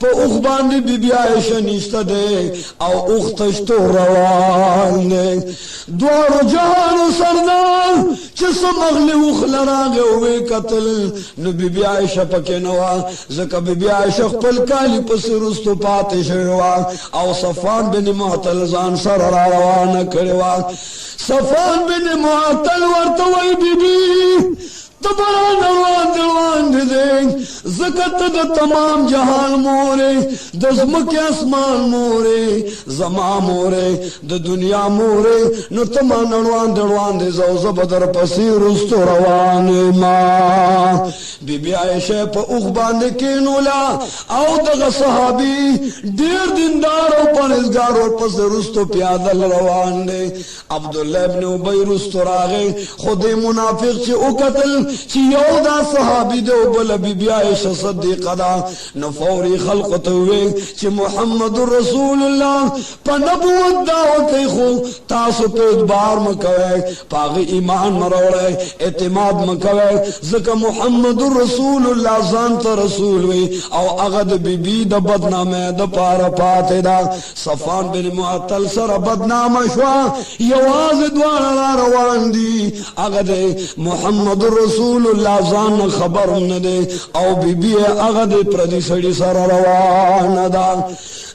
پا اخ باندی بی بی عائشہ نشتا دے او اخ تشتو روان دے دوارو جہانو سردار چس مغلی اخ لراغے ہوئے قتل نو بی بی عائشہ پکے نوا زکا بی بی عائشہ خپل کالی پس رستو پاتے شروا او صفان بن معطل زان سر را روان کروا صفان بن معطل ورطوئی بی بی تبرا نروان دلوان دے زکت دا تمام جہان مورے دزمک اسمان مورے زما مورے دا دنیا مورے نو تمام نروان دلوان دے زوزہ بدر پسی رستو روان ما بی بی عائشہ پا اخبان کینولا او دغا صحابی دیر دندار و پنزگار و پس رستو پیادل روان دے عبداللہ ابن عبی رستو راغے خود منافق چی اکتل چی یو دا صحابی دے بل بی بی عائشہ صدیقہ دا نفوری خلقت ہوئے چی محمد رسول اللہ پا نبوت دعوتی خو تاسو پہ ادبار مکوے پاغی ایمان مروڑے اعتماد مکوے زکا محمد رسول اللہ زانتا رسول وی او اغد بی بی دا بدنامے دا پارا پاتے دا صفان بن معطل سر بدنام شوا یواز دوارا را روان دی اغد محمد رسول اللہ زان خبر ندے او بی بی اغد پردی سڑی سر روان دا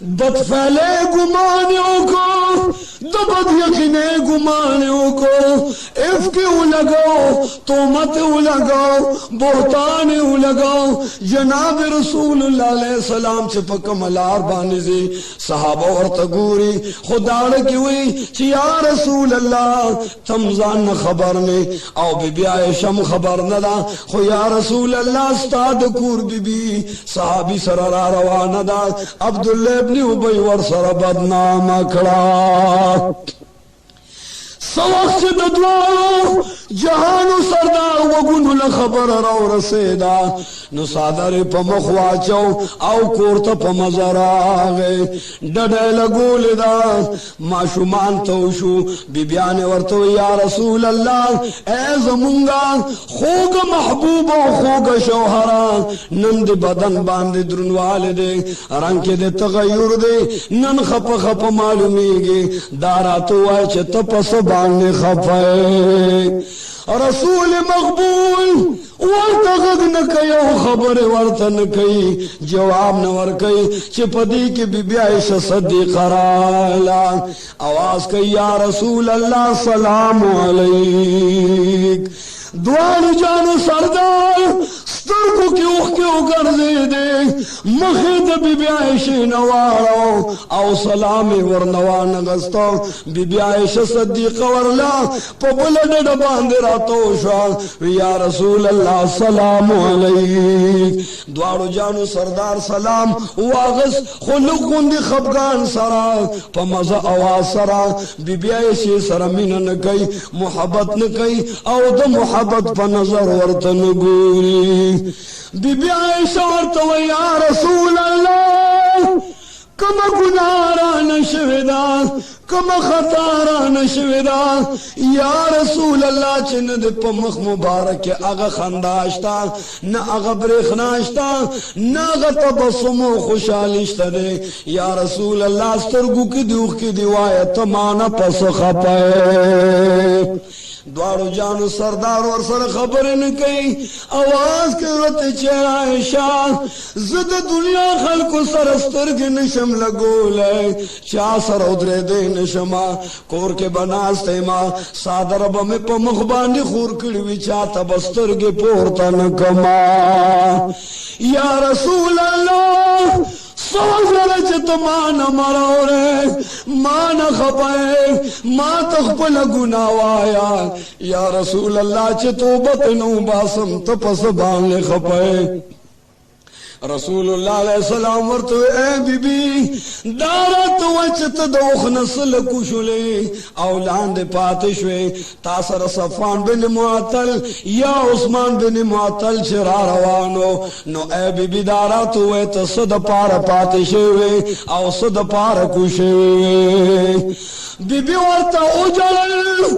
بد فیلے گمانیوں کو دبد یقینے گمانیوں کو افکیوں لگاؤ تومتوں لگاؤ بہتانیوں لگاؤ جناب رسول اللہ علیہ السلام چھ پا کملار بانیزی صحابہ ورطگوری خدا رکی ہوئی چھ یا رسول اللہ تمزان خبر نے او بی بی عائشہ خبر ندا خو یا رسول اللہ استاد کور بی بی صحابی سر را روان دا عبداللہ ابن عبی ور سر بدنام کڑا سوقت ددوارو جہانو سردار وگنو لخبر رو رسیدا نو صادر پا مخواچو او کورتا پا مزر آگے ڈڑے لگو لدا معشومان توشو بی بیان ورطو یا رسول اللہ اے زمونگا خوگ محبوب و خوگ شوہرا نند بدن باندے درنوال دے رنگ دے تغیر دے نن خپ خپ معلومی گے دارا تو آئے چھ تپس باندے خفائے رسول مقبول ورطغد نکیو خبر ورطا نکی جواب نور کئی چپدی کی بی بی عائشہ صدیقہ رالا آواز کئی یا رسول اللہ سلام علیک دوار جانو سردار سترکو کی اوخ کے اگرزے دے مخید بی بی عائشہ نوارو او سلامی ورنوان نگستو بی بی عائشہ صدیقہ ورلا پا بلد باندے راتو شا یا رسول اللہ سلام علیک دوارو جانو سردار سلام واغس خلق گندی خبگان سرا پا مزا آواز سرا بی بی عائشہ سرمین نکی محبت نکی او دا محبت پا نظر ورطن گوری بی بی عائشہ ورطو یا رسول اللہ کم گنارا نشودا کم خطارا نشودا یا رسول اللہ چند پا مخ مبارک اغا خنداشتا نا اغا برخناشتا نا اغا تبسم و خوشالشتا دے یا رسول اللہ سترگو کی دوخ کی دیوایت مانا پس خپائے دوارو جانو سردار اور سر خبر نکی آواز کرت چہر عائشہ زد دنیا خلق سر استرگ نشم لگو لے چاہ سر ادرے دے نشما کور کے بناستے ما سادر بمی پا مخبانی خور کڑوی چاہتا بسترگ پورتا نکما یا رسول اللہ سوزر چت مانا مراورے مانا خپائے ما تخپل گناوایا یا رسول اللہ چتو بطنو باسم تپس بانلے خپائے رسول اللہ علیہ السلام ورطو اے بی بی دارت وچت دوخ نسل کشلے اولان دے پاتشوے تاثر صفان بن معطل یا عثمان بن معطل چرا روانو نو اے بی بی دارت ویت صد پار پاتشوے او صد پار کشوے بی بی ورطا اجل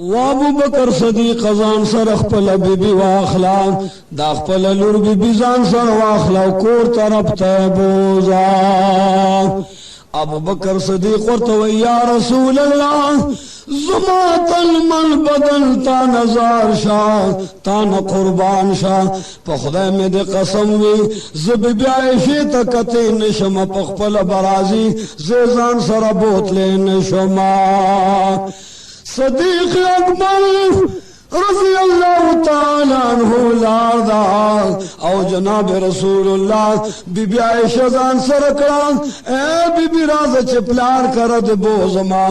و ابو بکر صدیق ځان سره خپل بیبي واخلا دا خپل لور بیبي ځان سره واخلا کور طرف ته بوزا ابو بکر صدیق ورته وی یا رسول الله زما تن من بدن تا نظار شا تا نه قربان شا په خدای مې د قسم وی زب بیا شي ته کته نشم په خپل برازي ځان سره بوتلې نشم صدیق اکبر رضی اللہ تعالی عنہ لاردا او جناب رسول اللہ بی بی عائشہ زان سرکڑا اے بی بی راز چپلار کرد بو زما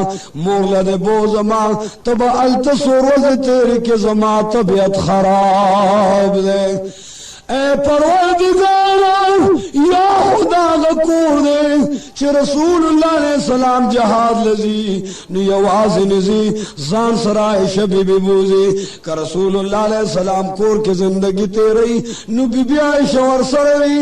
مورلد بو زما تب التسو روز تیری کے زما طبیعت خراب دے اے پروردگار یا خدا غکور دے چھ رسول اللہ علیہ السلام جہاد لزی نو یواز نزی زان سرائے شبی بی بوزی کہ رسول اللہ علیہ السلام کور کے زندگی تیرئی نو بی بی عائشہ ورسرئی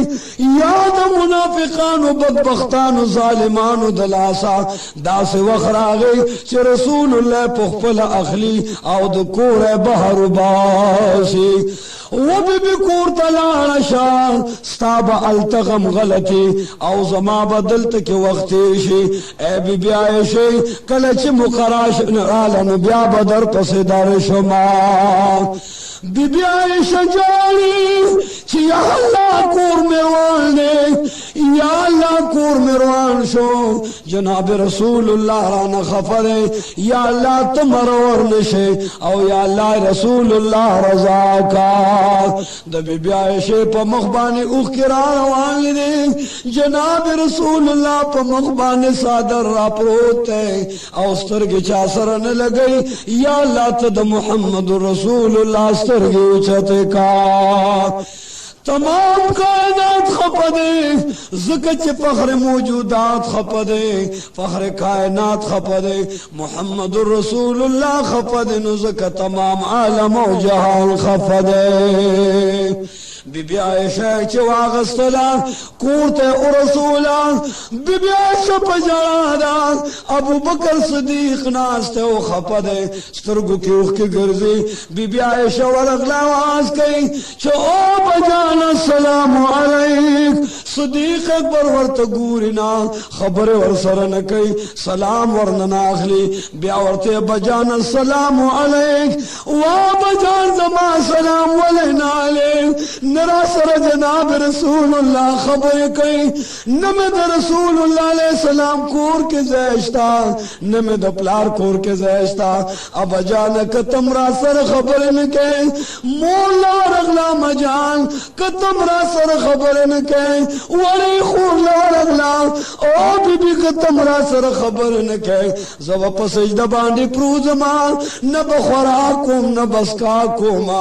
یاد منافقان و بدبختان و ظالمان و دلاسا دا سے وخر آگئی چھ رسول اللہ پخپل اخلی او دو کور بحر باسی و بی بی کور تلانا شا ستاب التغم غلطی او زما بدلت کی وقتی شی اے بی بی عائشہ کلچ مقراش نرالن بیا بدر پس در شما بی بی عائشہ جانی چی یا اللہ کور مروان دے یا اللہ کور مروان شو جناب رسول اللہ رانا خفر یا اللہ تم مرور نشے او یا اللہ رسول اللہ رضا کا دا بی بی عائشہ پا مخبانی اوخ کرا روان دے جناب رسول اللہ پا مخبانی صادر را پروتے او سترگی چاسر نلگئی یا اللہ تد محمد رسول اللہ سترگی اچھتے کا تمام کائنات خپدے زکچ فخر موجودات خپدے فخر کائنات خپدے محمد رسول اللہ خپدے نزک تمام عالم و جہان خپدے بی بی عائشہ چواغستلا کورتے او رسولا بی بی عائشہ پجادا ابو بکر صدیق ناستے او خپدے سترگو کی اوخ کی گرزی بی بی عائشہ ورغلا آواز کئی چو او بجانا السلام علیک صدیق اکبر ورت گورنا خبر ورسر نکی سلام ورننا اخلی بیا ورت بجانا السلام علیک و بجان زما سلام ولینا علیک نرا سر جناب رسول اللہ خبر کئی نمد رسول اللہ علیہ السلام کور کے زیشتا نمد پلار کور کے زیشتا اب جانک تمرا سر خبر نکے مولا رغلا مجان کتمرا سر خبر نکے ولی خور لارغلا او بی بی کتمرا سر خبر نکے زو پسجد باندی پروزما نب خوراکوم نب اسکاکوم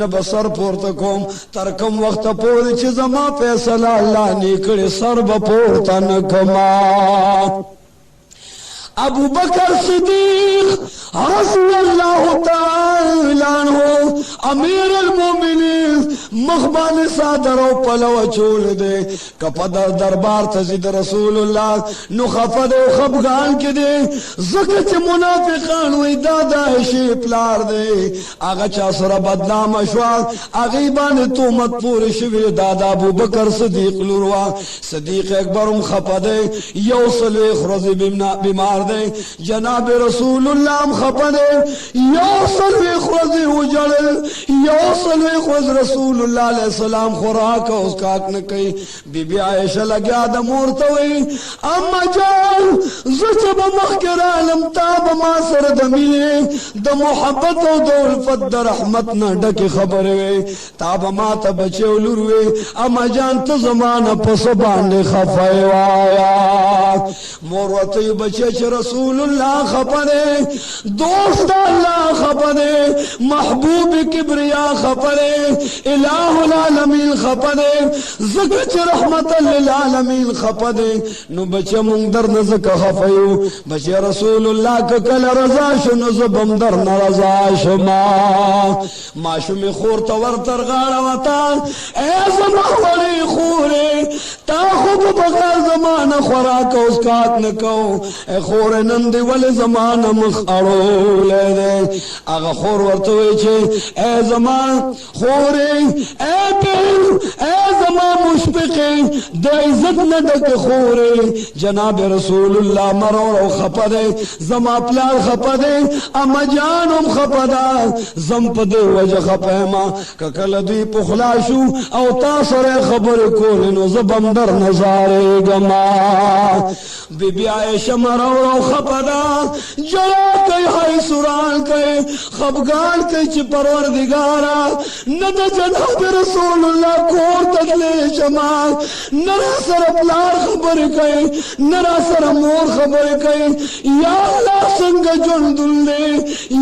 نب سر پورتکوم ترکم وقت پوری چی زما فیصلہ اللہ نیکڑی سر بپورتا نکما ابو بکر صدیق رضی اللہ تعالی عنہ امیر المومنین مخبان صادر و پلو چول دے کپا در دربار تزید رسول اللہ نو خفد و خبگان کی دے زکچ منافقان وی دادا شیپ لار دے آگا چا سر بدنام اشوار آغیبان تومت پور شوی دادا ابو بکر صدیق لوروا صدیق اکبرم خفد یو سلویخ رضی بیمار دے جناب رسول اللہ خفد یو سلویخ رضی وجل یو سلویخ رضی رسول اللہ علیہ السلام خوراک اس کاک نکی بی بی عائشہ لگیا دا مورتوی اما جان زچب مخکر عالم تاب ما سر دمیلے دا محبت و دا الفت دا رحمتنا ڈکی خبروی تاب ما تا بچے ولوروی اما جان تا زمان پس باندے خفائی وایا موروتی بچے چھ رسول اللہ خبرے دوست اللہ خبرے محبوب کبریا خبرے الہ العالمین خپدے زکچ رحمت للعالمین خپدے نو بچے مونگ در نزک خفیو بچے رسول اللہ کل رضا شنو زبم در نرضا شما ماشو می خور تور ترغاڑا وطا اے زمخوری خورے تا خوب بغیر زمان خوراک اس کات نکو اے خور خور نن دی ول زمان مخ اړولې ده هغه خور ورته وی چې اے زمان خورې اے پیر اے زمان مشفقه د عزت نه د خورې جناب رسول الله مرور او خپده زما پلار خپده اما جانم خپدا زم په دې وجه خپما کله دوی پخلا شو او تاسو سره خبر کول نو زبم در نظاره گما بی بی عائشہ مرور او خپدا جلا کئی حی سران کئی خبگان کئی چی پروردگارا ند جناب رسول اللہ کور تدلے شما نرا سر پلار خبر کئی نرا سر مور خبر کئی یا اللہ سنگ جن دلے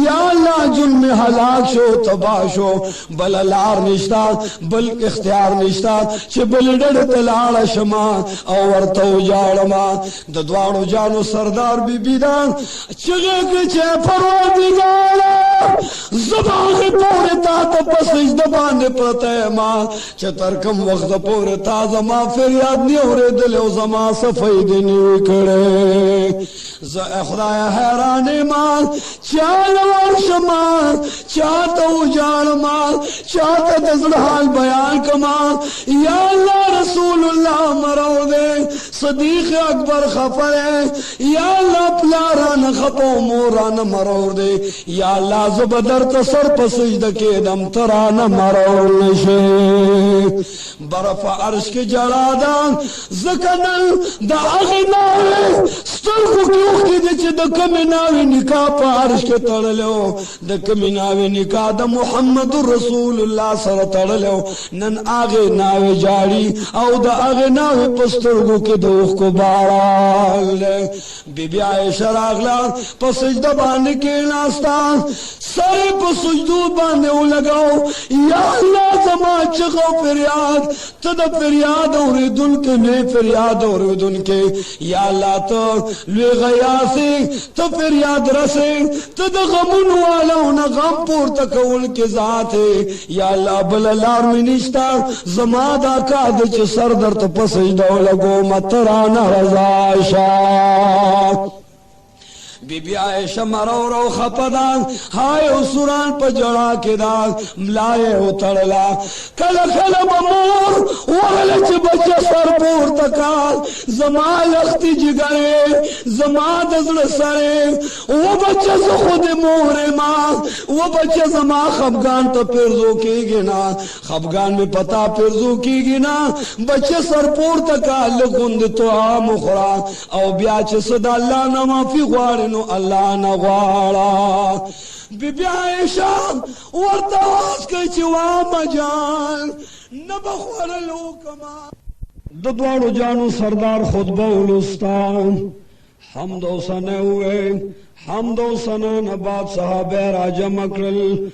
یا اللہ جن میں ہلاک شو تباہ شو بل لار نشتا بل اختیار نشتا چی بل ڈڑ تلال شما او ورتو جاڑما د دوانو جانو سردار بی بیدان چگے کچے پروردگارا زبان پورے تا تپسج دبان پرتے ماں چتر کم وقت پورے تا زما فریاد نیورے دلیو زما صفائی دنی کڑے خدای حیرانے ماں چال ورش ماں چاہتا اجاڑ ماں چاہتا دزڑحال بیان کماں یا اللہ رسول اللہ مرو دے صدیق اکبر خفرے یا اللہ پلاران خپو موران مرور دے یا اللہ زبدر تصر پسجد کے دم تران مرور نشے برف عرش کے جڑادان زکنل دا اغناوے سترکو کیوخ کی دے چھ دا کمیناوی نکاح پا عرش کے تڑلو دا کمیناوی نکاح دا محمد رسول اللہ سر تڑلو نن آغے ناوی جاڑی او دا آغے ناوی پسترگو کے دوخ کو بارال بی بی عائشہ راغلا پا سجدہ باندے کے ناستان سارے پا سجدو باندے ہو لگاو یا اللہ زمان چگو فریاد تدا فریاد اور دن کے میں فریاد اور دن کے یا اللہ تو لوے غیاسے تو فریاد رسے تدا غمون والا ہونا غم پور تکول کے ذات ہے یا اللہ بلالار میں نشتا زمان دا کادچ سردر تو پا سجدہ ہو لگو مترانا رضا شاہ بی بی عائشہ مرور او خپدان ہائے اسران پا جڑا کے داغ ملائے اتڑلا کل کل بمور وغلچ بچہ سر پور تکال زمان لختی جگرے زمان دزل سرے وہ بچہ سے خود مور ماں وہ بچہ زمان خبگان تا پرزو کی گنا خبگان میں پتا پرزو کی گنا بچہ سر پور تکال لگند تو آم خورا او بیاچ صدا اللہ نمافی خوارنو اللہ نغوارا بی بی عائشہ ورطاس کے چوا مجان نبخور لوکما ددوارو جانو سردار خطبہ الستان حمد و سنے ہوئے حمد و سنے نبات صحابہ راجہ مکرل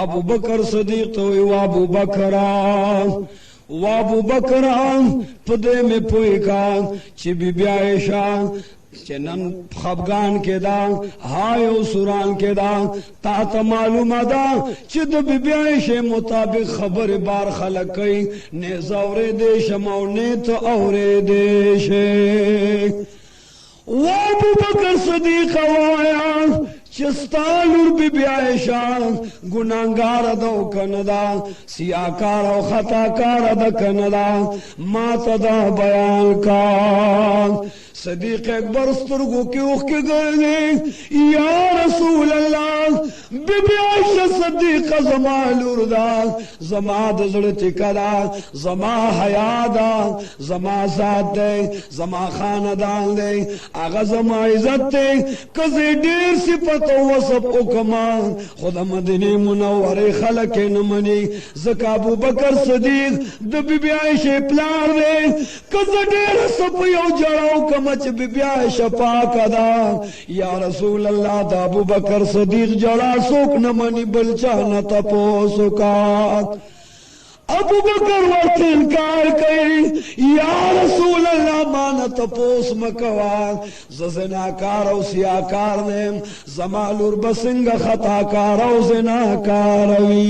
ابو بکر صدیق توی و ابو بکران و ابو بکران پدے میں پوئی کان چی بی بی عائشہ چنن خبگان کے دا ہائیو سران کے دا تا معلوم دا چد بی بی عائشہ مطابق خبر بار خلق کئی نیز اورے دیش مو نیت اورے دیش و ابو بکر صدیق وایا چستالور بی بی عائشہ گناہگار دو کندا سیاکار و خطاکار دا کندا مات دا بیان کان صدیق اکبر سترگو کی اوخ کے گئے یا رسول اللہ بی بی عائشہ صدیق زمان لردا زمان دزڑتی کدا زمان حیاء دا زمان ذات دے زمان خاندان دے آغا زمان عزت دے کزی دیر صفت و وصف اکما خدا مدنی منور خلق نمانی زکا ابو بکر صدیق دا بی بی عائشہ پلار دے کزی دیر صفی و جڑاو کمچ بی بی عائشہ پاک دا یا رسول اللہ دا ابو بکر صدیق جڑا سوک نمانی بلچانا تپوسو کا ابو بکر وقت انکار کئی یا رسول اللہ مانا تپوس مکوان زناکار و سیاکار نیم زمالور بسنگ خطاکار و زناکاروی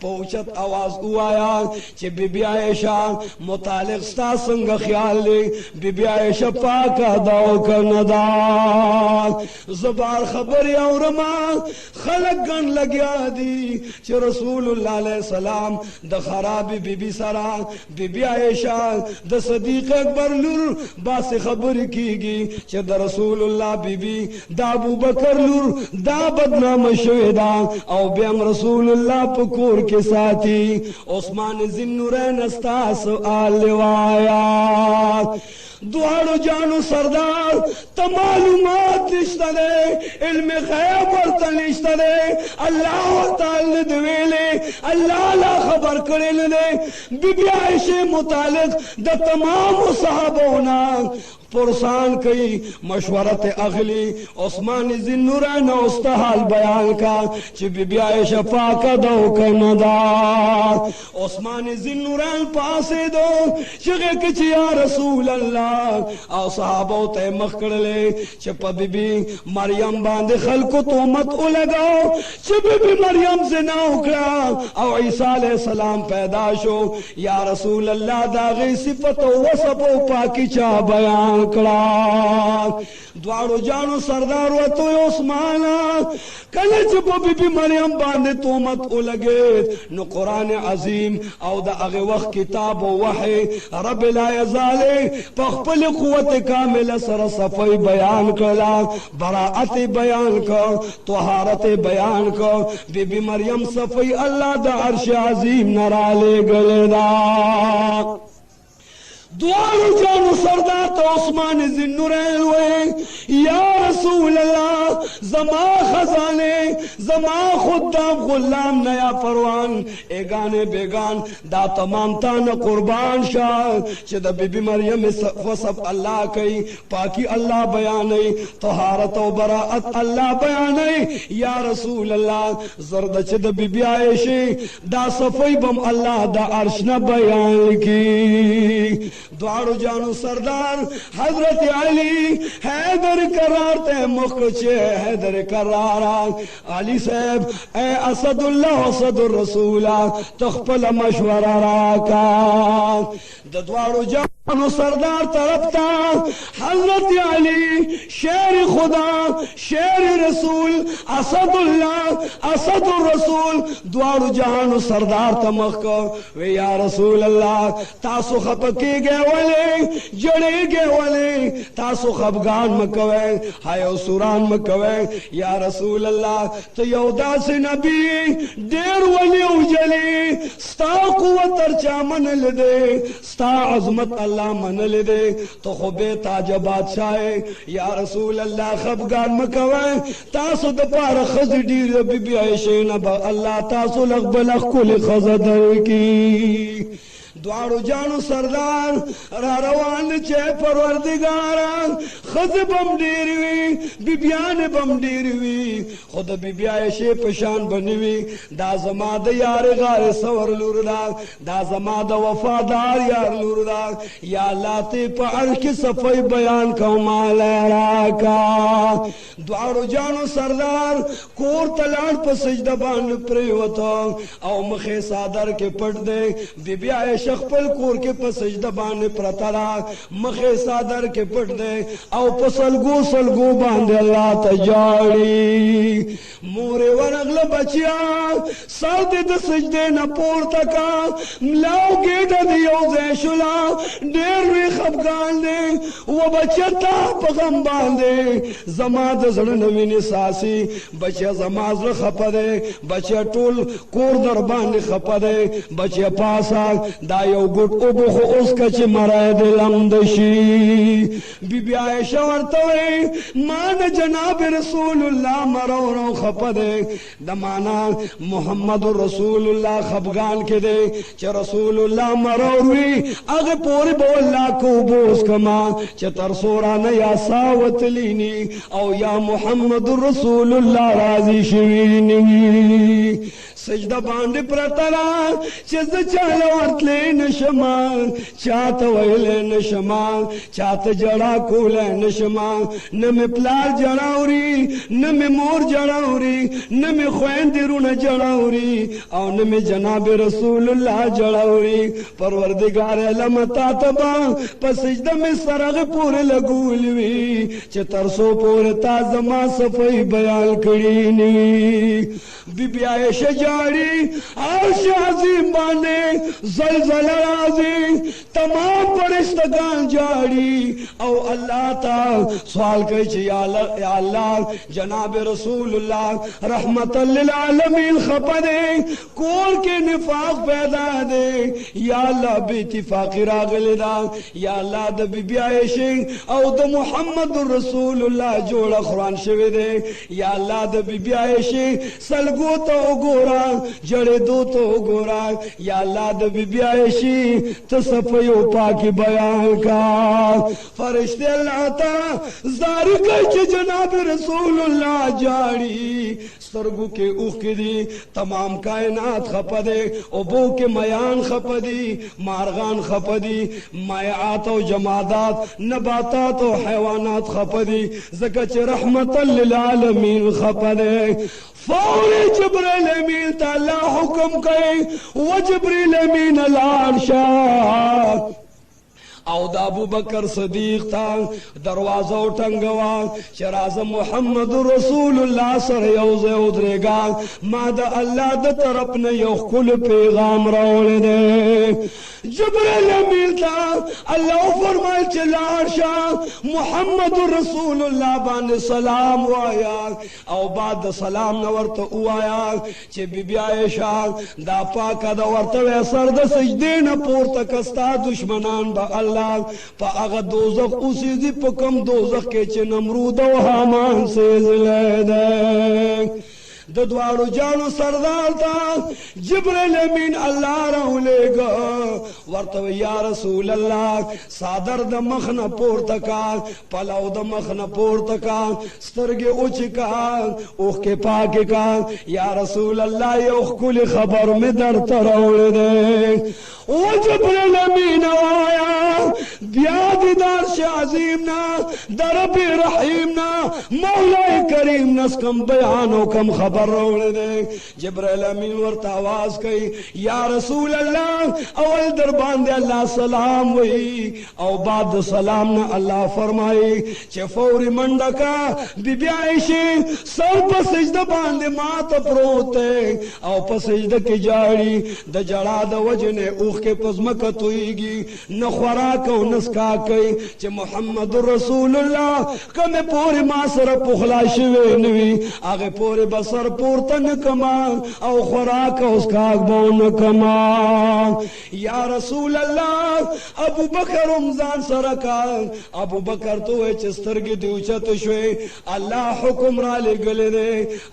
پوچت آواز اوایا چه بی بی عائشہ متعلق ستا سنگ خیال لے بی بی عائشہ پاکا داو کرندا زبار خبر اورما خلق گن لگیا دی چه رسول اللہ علیہ السلام د خراب بی بی سرا بی بی عائشہ د صدیق اکبر لور باس خبر کیگی چه د رسول اللہ بی بی دا ابو بکر لور دا بدنام شویدا او بیم رسول اللہ پکور کے ساتھی عثمان ذنورین استاس آل لوایا دوارو جانو سردار تا معلومات نشتا دے علم غیب ورطا نشتا دے اللہ ورطا دویلے اللہ لا خبر کرے دے بی بی عائشہ متعلق دا تمام صحابونا پرسان کئی مشورت اغلی عثمان ذنورین استحال بیان کا چی بی بی عائشہ پاکا دو کندا عثمان ذنورین پاسے دو چگے کچی یا رسول اللہ او صحابو تے مخکڑ لے چی پا بی بی مریم باندے خلقو تومت لگاو چی بی بی مریم سے نہ اکڑا او عیسیٰ علیہ السلام پیدا شو یا رسول اللہ داغی صفت و وصف و پاکی چاہ بیان کڑا دوارو جانو سردار و تو عثمانا کلچ پا بی بی مریم باندے تومت لگے نو قرآن عظیم او دا اغی وقت کتاب و وحی رب لا یزالے پخپل قوت کامل سر صفی بیان کلا براعت بیان کر طہارت بیان کر بی بی مریم صفی اللہ دا عرش عظیم نرالے گلے دا دوارو جانو سردار تو عثمان ذنورین ہوئے یا رسول اللہ زما خزانے زما خدام غلام نیا پروان ایگانے بیگان دا تمام تان قربان شاہ چہ دا بی بی مریم وصف اللہ کئی پاکی اللہ بیانے طہارت و براعت اللہ بیانے یا رسول اللہ زرد چہ دا بی بی عائشہ دا صفی بم اللہ دا عرش نہ بیان کی دوارو جانو سردار حضرت علی حیدر قرار تے مخچے حیدر قرارا علی صاحب اے اسد اللہ اسد الرسولہ تخپل مشورہ راکا دوارو جانو سردار طرفتا حضرت علی شیر خدا شیر رسول اسد اللہ اسد الرسول دوارو جانو سردار تمخ کو وی یا رسول اللہ تاسو خپکی گئے والے جڑے گے والے تاسو خبگان مکوے ہائیو سوران مکوے یا رسول اللہ تو یودا سے نبی دیر ولی اجلی ستا قوت ارچا من لدے ستا عظمت اللہ من لدے تو خوبے تاج بادشاہ یا رسول اللہ خبگان مکوے تاسو دپار خز دیر بی بی عائشہ نبا اللہ تاسو لغ بلغ کل خز در کی دوارو جانو سردار را روان چے پروردگارا خز بم دیروی بی بیان بم دیروی خود بی بی عائشہ پشان بنوی دا زما دا یار غار سور لور دا زما دا وفادار یار لور یا اللہ تے پا عرش صفی بیان کو مالا راکا دوارو جانو سردار کور تلان پا سجدہ بان پریوتا او مخی صادر کے پٹ دے بی بی عائشہ خپل کور کے پس سجدہ بانے پرترا مخے صادر کے پٹ دے او پسلگو سلگو باندے اللہ تجاڑی مورے ورغل بچیا سر دے دا سجدے نا پور تکا ملاو گیٹا دیو زے شلا دیر وی خبگان دے وہ بچتا پغم باندے زما دا زڑنوی نساسی بچیا زما زر خپا دے بچیا ٹول کور در باندے خپا دے بچیا پاسا دا یو گٹ او بخو اس کچ مرائے دلم دشی بی بی عائشہ ورطوئے مان جناب رسول اللہ مرو رو خپ دے دمانا محمد رسول اللہ خبگان کے دے چھ رسول اللہ مرو روی اگے پوری بولا کو بوس کما چھ ترسورانا یا ساوت لینی او یا محمد رسول اللہ راضی شوینی سجده باندې پرتلا چې ز چاله ورتلې نشما چاته ویلې نشما چاته جړه کولې نشما نه مې پلار جړاوري نه مې مور جړاوري نه مې خويندرونه جړاوري او نه مې جناب رسول الله جړاوري پروردگار علم تا تبا په سجده مې سرغه پورې لګول وی چې ترسو پورې تا زما صفای بیان کړی نی بی عائشہ جاری عرش عظیم باندې زلزلہ راځي تمام فرشتگان جاری او الله تعالی سوال کوي چې یا الله جناب رسول الله رحمت للعالمین خپده کور کې نفاق پیدا دے یا الله بے اتفاق راغلی دا یا الله د بی عائشہ او د محمد رسول الله جوړ قرآن شوی دے یا الله د بی عائشہ سلګو ته وګورا جړې دو ته وګورا یا الله د بی عائشہ ته صفیو پاکي بیان کا فرشتے الله تعالی زاری کوي چې جناب رسول الله جاړي سترګو کې اوخ کې دي تمام کائنات خپدي او بو کې میان خپدي مارغان خپدي مائعات او جمادات نباتات او حیوانات خپدي زکه چې رحمت للعالمین خپدي فور جبرائیل امین تعالی حکم کوي و جبرائیل امین العرشا او دا ابو بکر صدیق تا دروازه ټنګوا چې راځه محمد رسول الله سره یوځه ودرېګا ما د الله د طرف نه یو خپل پیغام راوړی دی جبرائیل امین تا الله فرمایي چې لاړشه محمد رسول الله باندې سلام وایا او بعد سلام نو ورته وایا چې بیبي عائشہ دا پاکه دا ورته سر د سجدې نه پورته کستا دشمنان به الله پا اغا دوزخ اسی دی پا کم دوزخ کے چه نمرود و حامان سیز لیدے دوارو جانو سردار تا جبرائیل امین اللہ رہو لے گا ورطو یا رسول اللہ صادر دا مخن پورتکا پلاو دا مخن پورتکا سترگی اوچکا اوخ کے پاککا یا رسول اللہ یہ اوخ کلی خبر میں در ترہو لے دے او جبرائیل امین آیا بیاد دارش عظیمنا درب رحیمنا مولا کریم نسکم بیانو کم خبر روڑے دے جبرائیل امین ورت آواز کئی یا رسول اللہ اول دربان دے اللہ سلام وئی او بعد سلام نا اللہ فرمائی چے فوری منڈکا بی بی عائشہ سر پا سجدہ باندے مات پروتے او پا سجدہ کی جاڑی دا جڑا دا وجنے اوخ کے پزمکت ہوئی گی نخوراک و نسکا کئی چے محمد رسول اللہ کم پوری ماسر پخلا شوی نوی آگے پوری بسر پورتا نکما او خوراک اس کاغ بو نکما یا رسول اللہ ابو بکر رمضان سرکا ابو بکر تو چسترگی دیوچت شوی اللہ حکم را لے گلے دے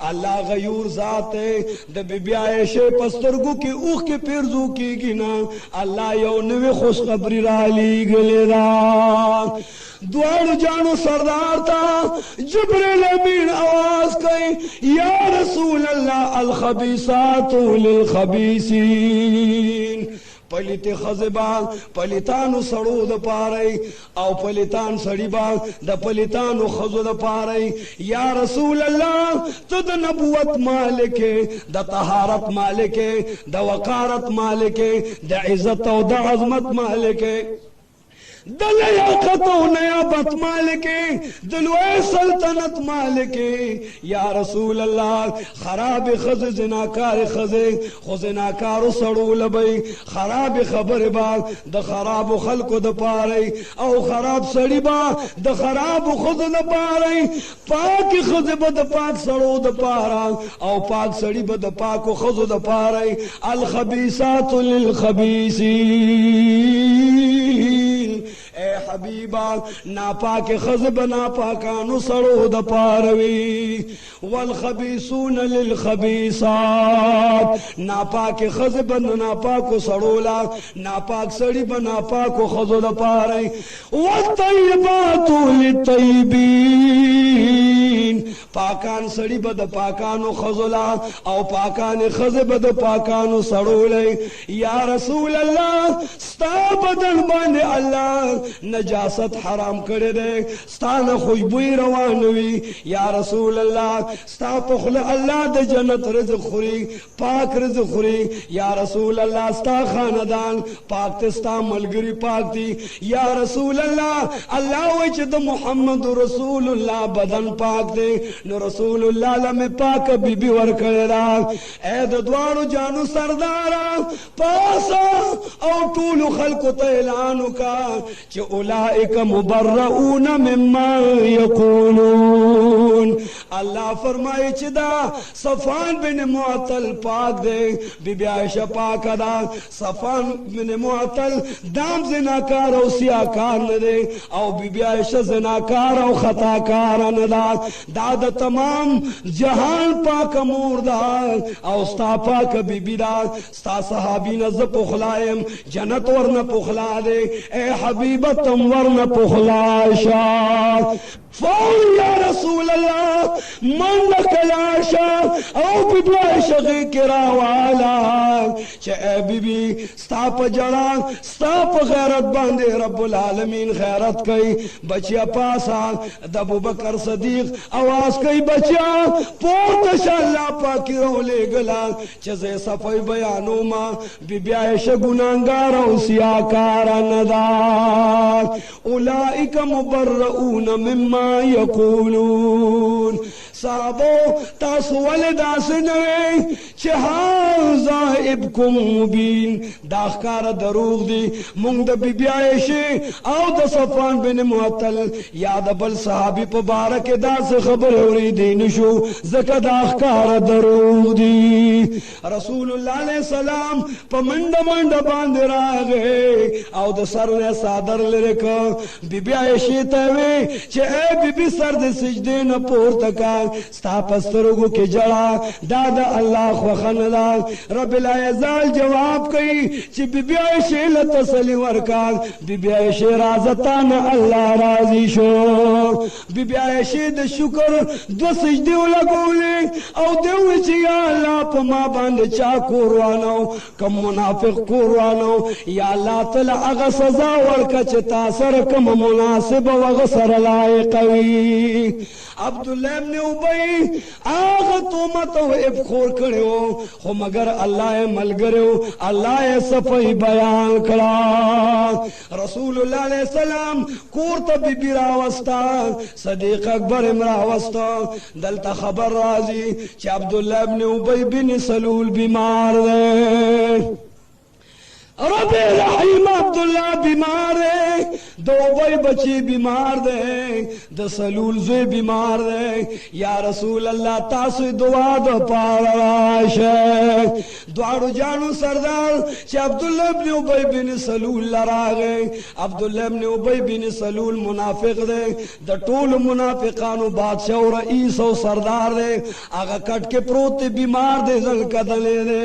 اللہ غیور ذات ہے دا بی بی عائشہ پسترگو کی اوخ کے پیرزو کی گنا اللہ یو نوی خوش خبری را لی گلے دا دوار جانو سردار تا جبرائیل امین آواز کئی یا رسول اللہ الخبیثات للخبیثین پلیت خزبا پلیتانو سڑو دا پارئی او پلیتان سڑی با دا پلیتانو خزو دا پارئی یا رسول اللہ تو دا نبوت مالکے دا طہارت مالکے دا وقارت مالکے دا عزت و دا عظمت مالکے دل لیاقت و نیابت مالکے دلوے سلطنت مالکے یا رسول اللہ خراب خز زناکار خز خو زناکارو سڑو لبئی خراب خبر باگ دا خراب خلق دا پارئی او خراب سڑی باگ دا خراب خز دا پارئی پاک خز با دا پاک سڑو دا پارا او پاک سڑی با دا پاک خز دا پارئی الخبیثات للخبیثین اے حبیبا ناپاک خزب ناپاکانو سڑو دا پاروی والخبیثون للخبیثات ناپاک خزب ناپاکو سڑولا ناپاک سڑی بناپاکو خزو دا پارئی والطیبات للطیبین المؤمنین پاکان سړي به د پاکانو خزلا او پاکان خزه به د پاکانو سړولې یا رسول الله ستا بدن باندې الله نجاست حرام کړی دی ستانه خوشبوئی روانوي یا رسول الله ستا په خوله الله د جنت رزق خوري پاک رزق خوري یا رسول الله ستا خاندان پاک ته ستا ملګری پاک دي یا رسول الله الله وای چې د محمد رسول الله بدن پاک دی نو رسول الله لمه پاک بیبي ورکړه اے د دوانو جانو سردار پاسا او ټول خلق ته اعلان وکا چې اولئک مبرؤون مما یقولون الله فرمایي چې دا صفوان بن معطل پاک دی بیبي عائشہ پاک دا صفوان بن معطل دام زناکار او سیاکار نه دی او بیبي عائشہ زناکار او خطاکار نه دا د تمام جهان پاک مور دا او ستا پاک بیبی دا ستا صحابی نه ز پخلایم جنت ورنه پخلا دے اے حبیبتم ورنه پخلا شا فور یا رسول اللہ من لکلاشا او بیبی عائشہ کرا والا چه اے بیبی ستا پا جڑان ستا پا غیرت باندے رب العالمین خیرت کئی بچیا پاسا دبو بکر صدیق آواز کئی بچیا پورتش اللہ پاکی رو لے گلا چزے صفائی بیانو ما بیبی عائشہ گناہگار او سیاکارا ندار اولئک مبرؤون مما یقولون صحابو تاسو ولدا سنوی چه هازا ابکم مبین داخکار دروغ دی مونگ دا بی بی عائشی او دا صفوان بن معطل یا دا بل صحابی پا بارک دا سے خبر ہوری دی نشو زکا داخکار دروغ دی رسول اللہ علیہ السلام پا مند مند باند راگے او دا سر نے صادر لرکا بی بی عائشی تاوی چه اے بی بی سر دے سجدے نا پور تکا ستا پسترگو کی جڑا دادا اللہ خوخن دا رب العزال جواب کئی چی بی بی عائشی لتسلی ورکا بی بی عائشی رازتان اللہ رازی شو بی بی عائشی دا شکر دو سجدیو لگولی او دیوی چی یا اللہ پا ما باند چا کوروانو کم منافق کوروانو یا اللہ تل اغا سزا ورکا چی تاثر کم مناسب وغسر لائقوی عبداللہ ابن عبی آغا تومت و ابخور کرو خو مگر اللہ ملگرو اللہ صفحی بیان کرا رسول اللہ علیہ السلام کورتا بی بی راوستا صدیق اکبر امراوستا دلتا خبر رازی چی عبداللہ ابن عبی بن سلول بیمار دے رب رحیم عبداللہ بیمار ہے دو بھائی بچی بیمار دے د سلول زوی بیمار دے یا رسول اللہ تاسو دعا دو پاراشے دوارو جانو سردار چی عبداللہ ابن عبی بن سلول لراغے عبداللہ ابن عبی بن سلول منافق دے د ټول منافقانو بادشاہ و رئیس و سردار دے آگا کٹ کے پروت بیمار دے زل کدلے دے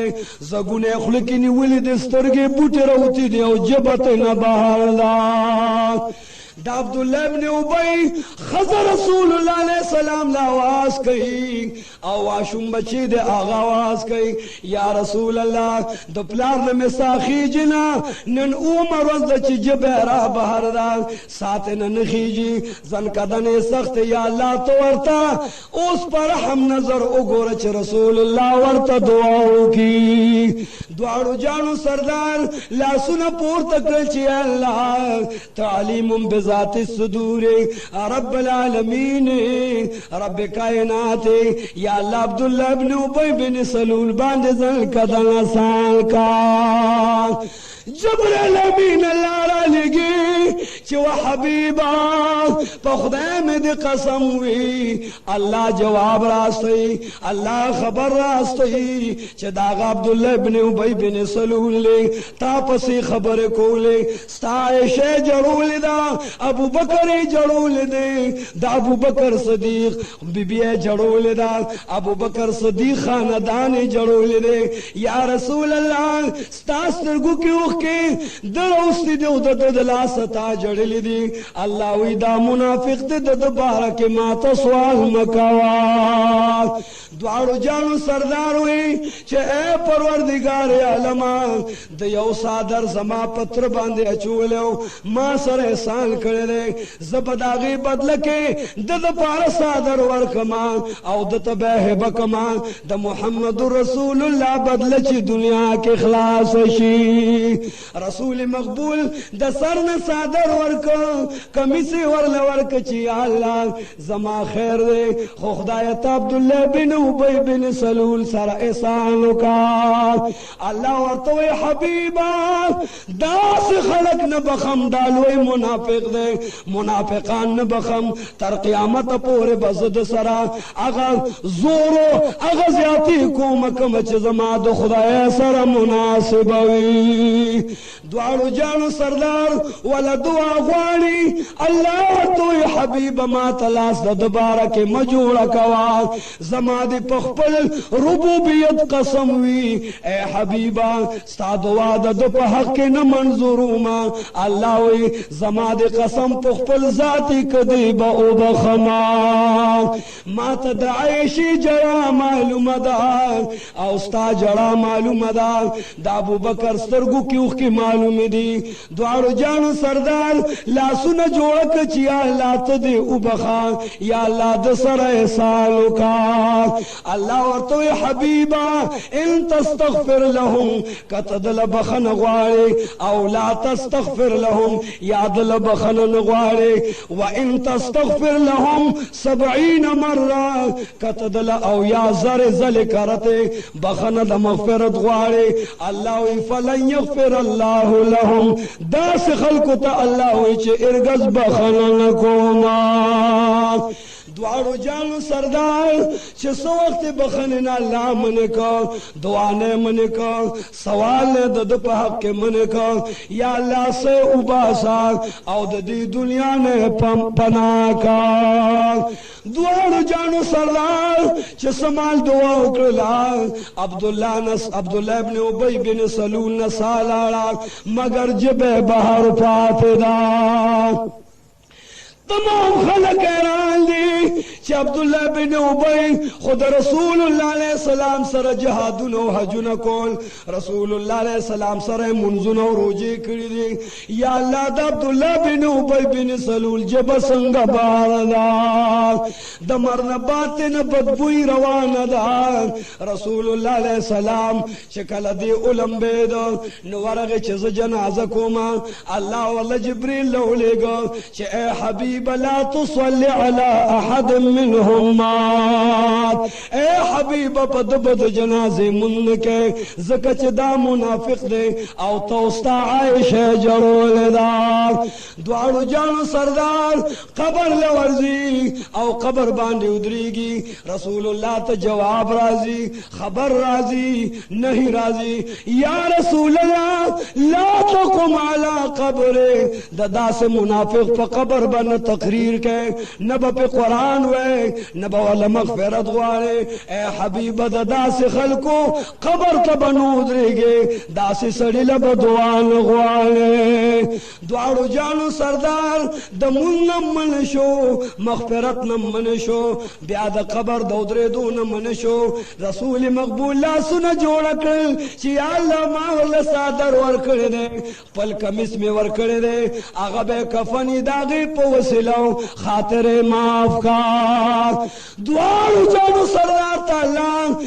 زگونے خلقی نیولی دے سترگے بوٹی روتی دے او جبت نبہر دا دا عبداللہ ابن عبی خزر رسول اللہ علیہ السلام لاواز کئی آواشم بچی دے آغاواز کئی یا رسول اللہ دو پلار نمی ساخی جنا نن اومر وزد چی جبیرہ بہر دا ساتھ ننخی جی زن کدن سخت یا اللہ تو ورطا اس پر ہم نظر اگورچ رسول اللہ ورطا دعاو کی دعاو جانو سردار لا سنا پور تکل چی اللہ تعلیم بذات الصدور رب العالمین رب کائنات یا اللہ عبداللہ ابن عبی بن سلول باند زل کدن آسان کا جبرائیل امین اللہ را لگی چو حبیبا پا خدای میں دی قسم ہوئی اللہ جواب راستی اللہ خبر راستی چو داغ عبداللہ ابن عبی بن سلول لے تا پسی خبر کو لے ستا عائشہ جرول دا ابو بکر جړول دے دا ابو بکر صدیق بی بی جړول دا ابو بکر صدیق خاندان جړول دے یا رسول الله ستاسرګو کې اوخ کې دروست دی د لاس تا جړل دي الله وی دا منافق دے د بارک ما ته سوال مکوا دواړو جانو سردار وی چې اے پروردگار عالم د یو صادر زما پتر باندې اچولیو ما سره احسان کړی دی زبداغي بدله کې د پاره صادر ورکما او د تبه بکما د محمد رسول الله بدله چې دنیا کې خلاص شي رسول مقبول د سر نه صادر ورک کمیسي ورل ورک چې الله زما خیر دی خو خدای ته عبد الله بن ابي بن سلول سره احسان وکړ الله ورته حبیبا داس خلق نه بخم دالوی منافق دے منافقان نه بخم تر قیامت پورې بزد سرا اغا زورو اغا زیاتی کوم کم چې زما د خدای سره مناسب وي دعاو جانو سردار ولا دعا غواړي الله تو حبیب ما تلاس د بارک مجوړه کوا زما د پخپل ربوبیت قسم وی اے حبیبا ستا دعا د په حق نه منظور ما الله وی زما د قسم پخپل ذاتی کدی با او بخما ما ته د عائشې جرا معلومه ده او ستا جرا معلومه ده د ابو بکر سترګو کې اوخ کې معلومه دي دواړو جانو سردار لاسونه جوړ ک چې یا الله ته دې او بخا یا الله د سره احسان وکړه الله ورته حبیبا ان تستغفر لهم کتدل بخن غواړي او لا تستغفر لهم یا دل بخن غواړي وان تستغفر لهم 70 مره کتدل او یا زر زل کرته بخن د مغفرت غواړي الله وی فلن يغفر الله لهم داس خلق ته الله وی چې ارغز بخن نکوما دعاو جانو سردار چې سو وخت بخنه الله منکو دعا نه منکو سوال د په حق کې منکو یا الله سے وباسا او د دې دنیا نه پنا کا دعاو جانو سردار چې سمال دعا وکړه عبد الله ابن ابي بن سلول نسالا مگر جبه بهر فاتدا تمام خلق حیران دي چې عبد الله بن ابي خود رسول الله عليه السلام سره جهادونه او حجونه کول رسول الله عليه السلام سره منځونه او روزي کړی دي یا الله د عبد الله بن ابي بن سلول جب څنګه باردا د مرنه باطن بدبوئی روانه ده رسول الله عليه السلام شکل دی علم بيد نو ورغه چې جنازه کوما الله ولا جبريل لولېګو چې اے حبيب لا تصلي على احد منهم مات اے حبیب په دبد جنازه من کې زکه چې دا منافق دی او توستا عائشه جوړول دا دواړو جانو سردار قبر لورځي او قبر باندې ودريږي رسول الله ته جواب راځي خبر راځي نه راځي یا رسول الله لا تقم على قبر داس منافق په قبر باندې تقریر کې نبا په قران وې نبا ولا مغفرت غواړي اے حبیب د داس خلکو قبر ته بنو درېږي داس سړی له دعا غواړي دعاو جانو سردار د مونږ من شو مغفرت نه من شو بیا د قبر د درېدو نه من شو رسول مقبول لا سن جوړ کړ چې الله ما ول صادر ور کړی دې خپل کمیس می ور کړی دې هغه به کفن داغي په وسیلو خاطر معاف کا دعاو جانو سردار تعالی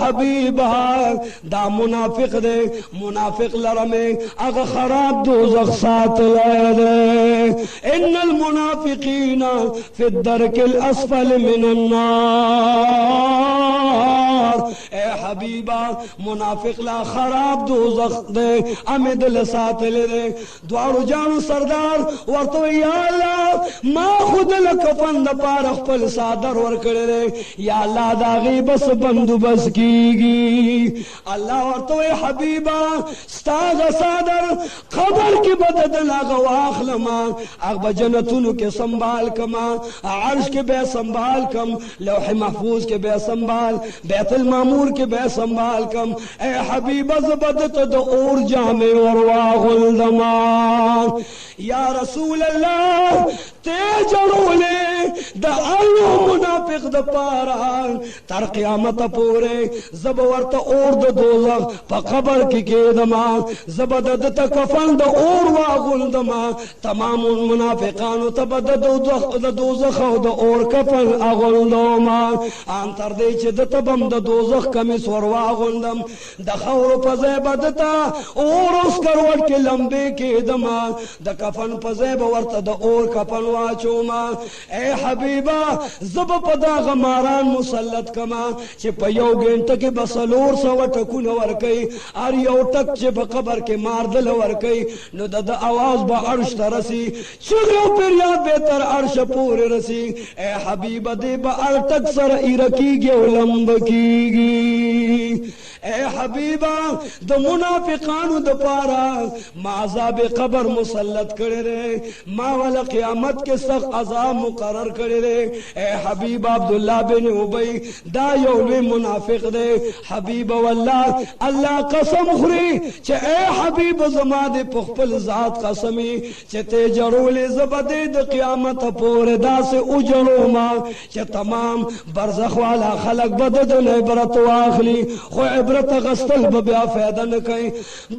حبیب دا منافق دی منافق لرمه هغه خراب دوزخ ساتل ان المنافقین فی الدرک الاسفل من النار اے حبیبا منافق لا خراب دوزخ دی امد لساتل دی دعاو جانو سردار ورته یا یا ما خود لکفن د پاره خپل صادر ورکړل یا الله دا غي بس بندوبس کیږي الله ورته حبیبا ستاغ صادر قبر کې بدل هغه واخلما هغه جنتونو کې سنبال کما عرش کې به سنبال کم لوح محفوظ کې به سنبال بیت المعمور کې به سنبال کم اے حبیبا زبدت د اور جامع ورواغل دما یا رسول الله تے جڑولے دا آلو منافق دا پارا تر قیامت پورے زب ورطا اور دا دوزخ پا قبر کی دما زب دا کفن دا اور واغل دما تمام منافقانو تب دا دوزخ و دا اور کفن اغل دما آنتر دے چھ دا تبم دا دوزخ کمیس ور واغل دم دا خور پزیب دتا اور اس کروٹ کے لمبے کے دما دا کفن پزیب ورطا دا اور کفن واچوما اے حبیبا زب پدا غماران مسلط کما چھ پا یو گھنٹا کے بسلور سوا ٹکون ورکی ار یو ٹک چھ پا قبر کے ماردل ورکی نو دا آواز با عرش ترسی چگو پر یاد بیتر عرش پور رسی اے حبیبا دے با ارتک سر ایرکی گی لمب کی گی اے حبیبا دا منافقانو دا پارا ما عذاب قبر مسلط کرے رہے ما والا قیامت کے سخت عذاب مقرر کرے رہے اے حبیب عبداللہ بن عبی دا یولوی منافق دے حبیب واللہ اللہ قسم خری چھ اے حبیب زماد پخپل ذات قسمی چھ تے جرول زبدے دا قیامت پور دا سے اجرو ما چھ تمام برزخ والا خلق بددن عبرت واخلی خو عبرت غستل ببیا فیدہ نکیں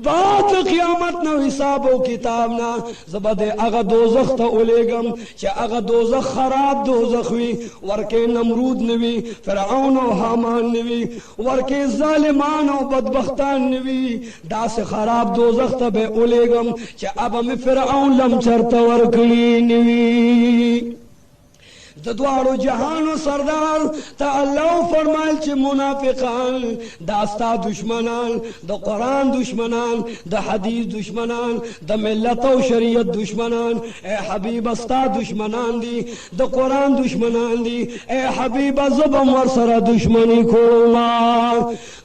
بات قیامت نو حساب و کتاب نا زبدے اغا دوزخ تا اولیگم چھ اغا دوزخ خراب دوزخ وی ورکے نمرود نوی فرعون و حامان نوی ورکے ظالمان و بدبختان نوی دا سے خراب دوزخ تا بے اولیگم چھ اب میں فرعون لم چرتا ورکلی نوی دوارو جہانو سردار تا اللہ فرمائل چھ منافقان دا استا دشمنان دا قرآن دشمنان دا حدیث دشمنان دا ملت و شریعت دشمنان اے حبیب استا دشمنان دی دا قرآن دشمنان دی اے حبیب زبم ورسر دشمنی کھولا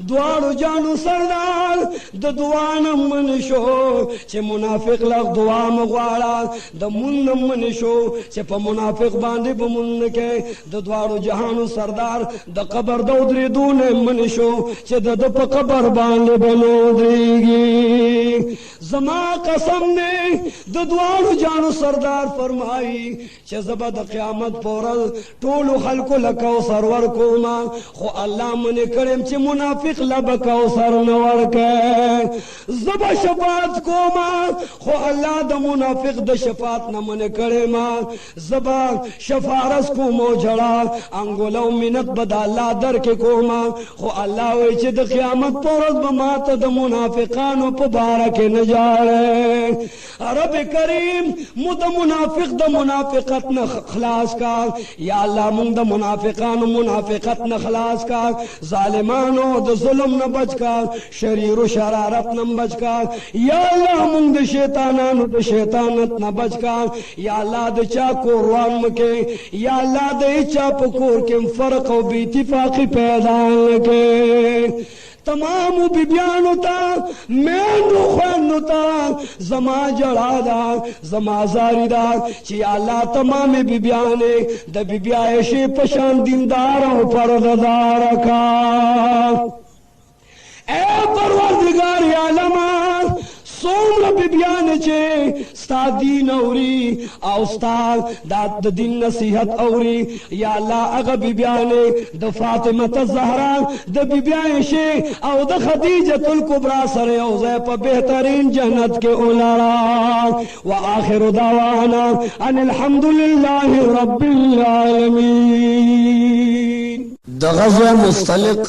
دوارو جانو سردار دا دوانم منشو چھ منافق لگ دعا مغوارا دا منم منشو چھ پا منافق باندی پا کے دوارو جہانو سردار دا قبر دودری دونے منشو چھ دا پا قبر باندے بنو دریگی زما قسم نے دوارو جانو سردار فرمائی چھ زبا دا قیامت پورل طولو خلقو لکو سرور کوما خو اللہ من کرم چھ منافق لبکو سر نور کے زبا شفاعت کوما خو اللہ دا منافق دا شفاعت نمن کرما زبا شفارس کو موجڑا انگولو منت بدا اللہ در کے کوما خو اللہ ویچ دا قیامت پورت بمات دا منافقانو پبارک نجارے رب کریم مد منافق دا منافقت نخلاص کا یا اللہ من دا منافقانو منافقت نخلاص کا ظالمانو دا ظلم نبچ کا شریر و شرارت نبچ کا یا اللہ من دا شیطانانو دا شیطانت نبچ کا یا اللہ دا چاکو روان مکے یا اللہ دے چاپ کور کے فرق و بی اتفاقی پیدا لگے تمام بی بیانو تا مینو خوانو تا زما جڑا دا زما زاری دا چی اللہ تمام بی بیانے دا بی بیائشی پشان دیندار و پرددار کا اے پروردگار عالمان سومر بی بیان چے ستا دین اوری او ستا دا دین نصیحت اوری یا اللہ اگا be بیانے the Fatima الزہران the be بیان شے او دا خدیجت الکبرى سر اوزے پا بہترین جنت کے اولارا و آخر دعوانا ان الحمدللہ رب العالمین دا غزوہ مستلق